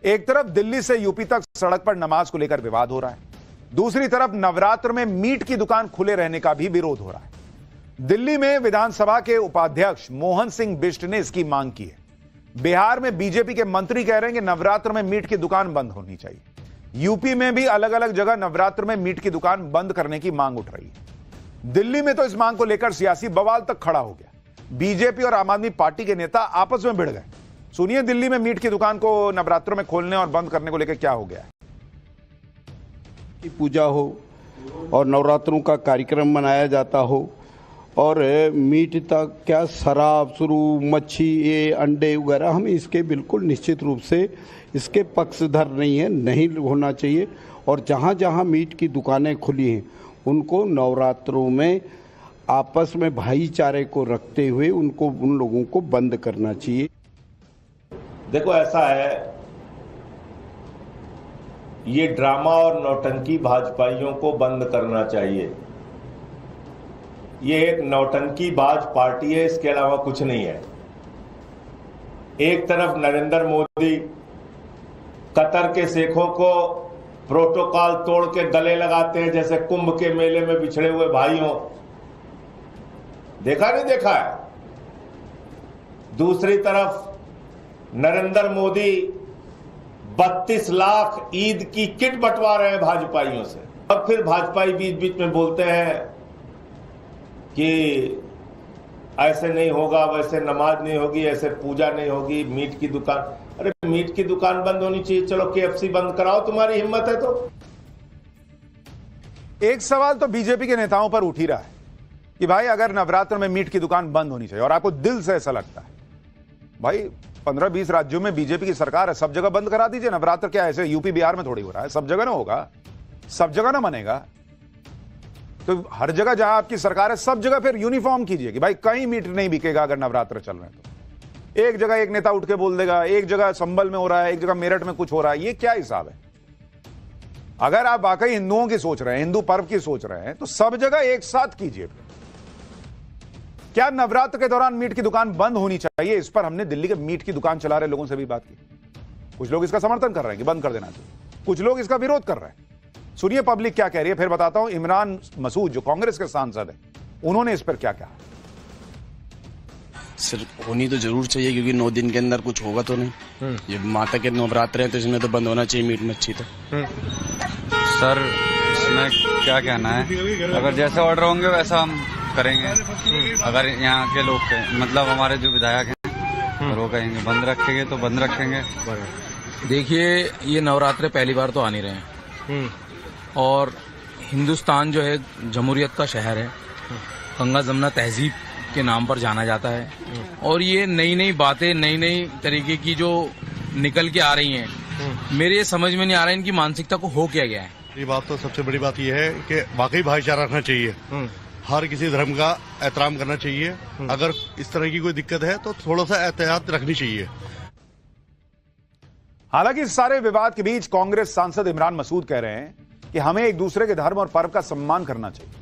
एक तरफ दिल्ली से यूपी तक सड़क पर नमाज को लेकर विवाद हो रहा है, दूसरी तरफ नवरात्र में मीट की दुकान खुले रहने का भी विरोध हो रहा है। दिल्ली में विधानसभा के उपाध्यक्ष मोहन सिंह बिष्ट ने इसकी मांग की है। बिहार में बीजेपी के मंत्री कह रहे हैं कि नवरात्र में मीट की दुकान बंद होनी चाहिए। यूपी में भी अलग अलग जगह नवरात्र में मीट की दुकान बंद करने की मांग उठ रही है। दिल्ली में तो इस मांग को लेकर सियासी बवाल तक खड़ा हो गया। बीजेपी और आम आदमी पार्टी के नेता आपस में भिड़ गए। सुनिए दिल्ली में मीट की दुकान को नवरात्रों में खोलने और बंद करने को लेकर क्या हो गया है। की पूजा हो और नवरात्रों का कार्यक्रम मनाया जाता हो और मीट तक क्या शराब शुरू मच्छी ये अंडे वगैरह, हम इसके बिल्कुल निश्चित रूप से इसके पक्षधर नहीं है, नहीं होना चाहिए। और जहाँ जहाँ मीट की दुकानें खुली हैं उनको नवरात्रों में आपस में भाईचारे को रखते हुए उन लोगों को बंद करना चाहिए। देखो ऐसा है, ये ड्रामा और नौटंकी भाजपाइयों को बंद करना चाहिए। ये एक नौटंकी बाज पार्टी है, इसके अलावा कुछ नहीं है। एक तरफ नरेंद्र मोदी कतर के शेखों को प्रोटोकॉल तोड़ के गले लगाते हैं जैसे कुंभ के मेले में बिछड़े हुए भाइयों, देखा नहीं देखा है। दूसरी तरफ नरेंद्र मोदी 32 लाख ईद की किट बंटवा रहे हैं भाजपाइयों से, और फिर भाजपाई बीच बीच में बोलते हैं कि ऐसे नहीं होगा, वैसे नमाज नहीं होगी, ऐसे पूजा नहीं होगी, मीट की दुकान। अरे मीट की दुकान बंद होनी चाहिए, चलो KFC बंद कराओ, तुम्हारी हिम्मत है तो। एक सवाल तो बीजेपी के नेताओं पर उठ ही रहा है कि भाई अगर नवरात्र में मीट की दुकान बंद होनी चाहिए और आपको दिल से ऐसा लगता है, भाई 15-20 राज्यों में बीजेपी की सरकार है, सब जगह बंद करा दीजिए। नवरात्र क्या ऐसे यूपी बिहार में थोड़ी हो रहा है, सब जगह ना होगा, सब जगह ना बनेगा। तो हर जगह जहां आपकी सरकार है सब जगह फिर यूनिफॉर्म कीजिए कि भाई कहीं मीट नहीं बिकेगा अगर नवरात्र चल रहे हैं तो। एक जगह एक नेता उठ के बोल देगा, एक जगह संभल में हो रहा है, एक जगह मेरठ में कुछ हो रहा है, ये क्या हिसाब है? अगर आप वाकई हिंदुओं की सोच रहे हैं, हिंदू पर्व की सोच रहे हैं, तो सब जगह एक साथ कीजिए। क्या नवरात्र के दौरान मीट की दुकान बंद होनी चाहिए? इस पर हमने दिल्ली के मीट की दुकान चला रहे लोगों से भी बात की। कुछ लोग इसका समर्थन कर रहे हैं कि बंद कर देना चाहिए, कुछ लोग इसका विरोध कर रहे हैं। सुनिए पब्लिक क्या कह रही है, फिर बताता हूं। इमरान मसूद जो कांग्रेस के सांसद हैं, उन्होंने इस पर क्या कहा। सर होनी तो जरूर चाहिए क्योंकि 9 दिन के अंदर कुछ होगा तो नहीं। ये माता के नवरात्र हैं तो इसमें तो बंद होना चाहिए मीट मच्छी तो। सर इसमें क्या कहना है, अगर जैसे ऑर्डर होंगे वैसा हम करेंगे। अगर यहाँ के लोग मतलब हमारे जो विधायक हैं वो कहेंगे बंद रखेंगे तो बंद रखेंगे। देखिए ये नवरात्रे पहली बार तो आ नहीं रहे हैं और हिंदुस्तान जो है जमहूरियत का शहर है, गंगा जमुना तहजीब के नाम पर जाना जाता है और ये नई नई बातें नई नई तरीके की जो निकल के आ रही हैं, मेरे ये समझ में नहीं आ रहा है इनकी मानसिकता को हो क्या गया है। ये बात तो सबसे बड़ी बात यह है कि वाकई भाईचारा रखना चाहिए, हर किसी धर्म का एहतराम करना चाहिए। अगर इस तरह की कोई दिक्कत है तो थोड़ा सा एहतियात रखनी चाहिए। हालांकि इस सारे विवाद के बीच कांग्रेस सांसद इमरान मसूद कह रहे हैं कि हमें एक दूसरे के धर्म और पर्व का सम्मान करना चाहिए।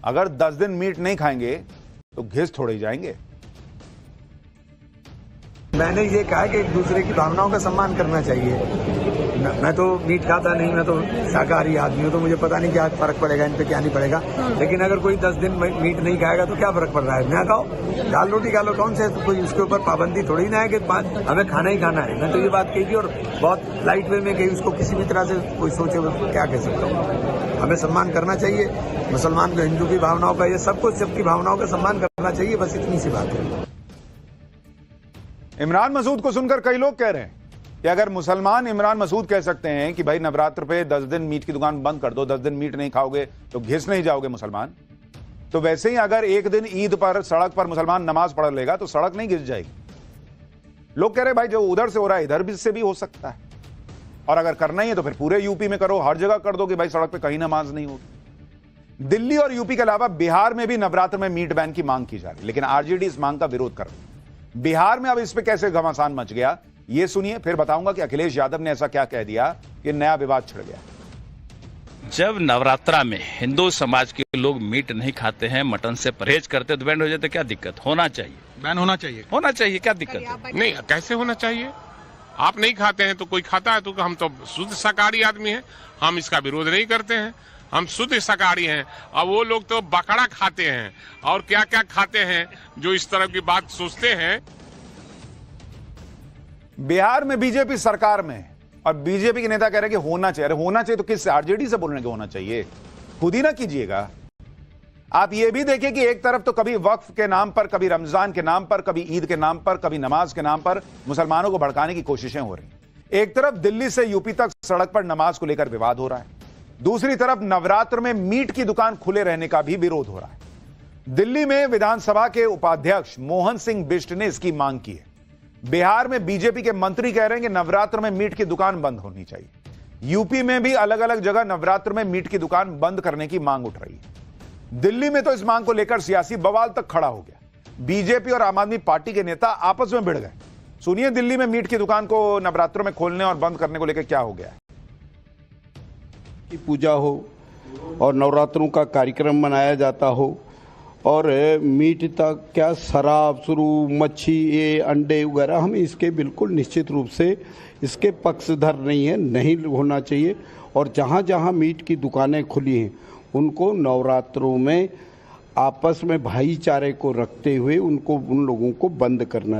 अगर 10 दिन मीट नहीं खाएंगे तो घिस थोड़े ही जाएंगे। मैंने ये कहा कि एक दूसरे की भावनाओं का सम्मान करना चाहिए। मैं तो मीट खाता नहीं, मैं तो शाकाहारी आदमी हूँ, तो मुझे पता नहीं क्या फर्क पड़ेगा इन पे, क्या नहीं पड़ेगा। लेकिन अगर कोई 10 दिन मीट नहीं खाएगा तो क्या फर्क पड़ रहा है? ना खाओ, दाल रोटी खा लो, कौन से तो कोई उसके ऊपर पाबंदी थोड़ी ना है कि हमें खाना ही खाना है। मैं तो ये बात कही थी और बहुत लाइट वे में कही, उसको किसी भी तरह से कोई सोचे क्या कह सकता हूँ। हमें सम्मान करना चाहिए, मुसलमान को हिंदू की भावनाओं का, ये सबको सबकी भावनाओं का सम्मान करना चाहिए, बस इतनी सी बात है। इमरान मसूद को सुनकर कई लोग कह रहे हैं कि अगर मुसलमान इमरान मसूद कह सकते हैं कि भाई नवरात्र पे 10 दिन मीट की दुकान बंद कर दो, 10 दिन मीट नहीं खाओगे तो घिस नहीं जाओगे मुसलमान, तो वैसे ही अगर एक दिन ईद पर सड़क पर मुसलमान नमाज पढ़ लेगा तो सड़क नहीं घिस जाएगी। लोग कह रहे भाई जो उधर से हो रहा है इधर भी से भी हो सकता है, और अगर करना ही है तो फिर पूरे यूपी में करो, हर जगह कर दो कि भाई सड़क पे कहीं नमाज नहीं होगी। दिल्ली और यूपी के अलावा बिहार में भी नवरात्र में मीट बैन की मांग की जा रही है, लेकिन आरजेडी इस मांग का विरोध कर रही है। बिहार में अब इस पे कैसे घमासान मच गया ये सुनिए, फिर बताऊंगा कि अखिलेश यादव ने ऐसा क्या कह दिया कि नया विवाद छिड़ गया। जब नवरात्रा में हिंदू समाज के लोग मीट नहीं खाते हैं, मटन से परहेज करते, तो बैन हो जाए तो क्या दिक्कत? होना चाहिए, बैन होना चाहिए, होना चाहिए, क्या दिक्कत है? नहीं कैसे होना चाहिए? आप नहीं खाते हैं तो कोई खाता है, तो हम तो शुद्ध शाकाहारी आदमी हैं, हम इसका विरोध नहीं करते हैं, हम शुद्ध शाकाहारी हैं। और वो लोग तो बकरा खाते हैं और क्या क्या खाते हैं जो इस तरह की बात सोचते हैं। बिहार में बीजेपी सरकार में और बीजेपी के नेता कह रहे हैं कि होना चाहिए। अरे होना चाहिए तो किससे? आरजेडी से बोलने के होना चाहिए, खुद ही ना कीजिएगा। आप ये भी देखिए कि एक तरफ तो कभी वक्फ के नाम पर, कभी रमजान के नाम पर, कभी ईद के नाम पर, कभी नमाज के नाम पर मुसलमानों को भड़काने की कोशिशें हो रही। एक तरफ दिल्ली से यूपी तक सड़क पर नमाज को लेकर विवाद हो रहा है, दूसरी तरफ नवरात्र में मीट की दुकान खुले रहने का भी विरोध हो रहा है। दिल्ली में विधानसभा के उपाध्यक्ष मोहन सिंह बिष्ट ने इसकी मांग की है। बिहार में बीजेपी के मंत्री कह रहे हैं कि नवरात्र में मीट की दुकान बंद होनी चाहिए। यूपी में भी अलग अलग जगह नवरात्र में मीट की दुकान बंद करने की मांग उठ रही है। दिल्ली में तो इस मांग को लेकर सियासी बवाल तक खड़ा हो गया। बीजेपी और आम आदमी पार्टी के नेता आपस में भिड़ गए। सुनिए दिल्ली में मीट की दुकान को नवरात्रों में खोलने और बंद करने को लेकर क्या हो गया है। की पूजा हो और नवरात्रों का कार्यक्रम मनाया जाता हो और मीट तक क्या शराब शुरू मच्छी ये अंडे वगैरह, हम इसके बिल्कुल निश्चित रूप से इसके पक्षधर नहीं है, नहीं होना चाहिए। और जहाँ जहाँ मीट की दुकानें खुली हैं उनको नवरात्रों में आपस में भाईचारे को रखते हुए उन लोगों को बंद करना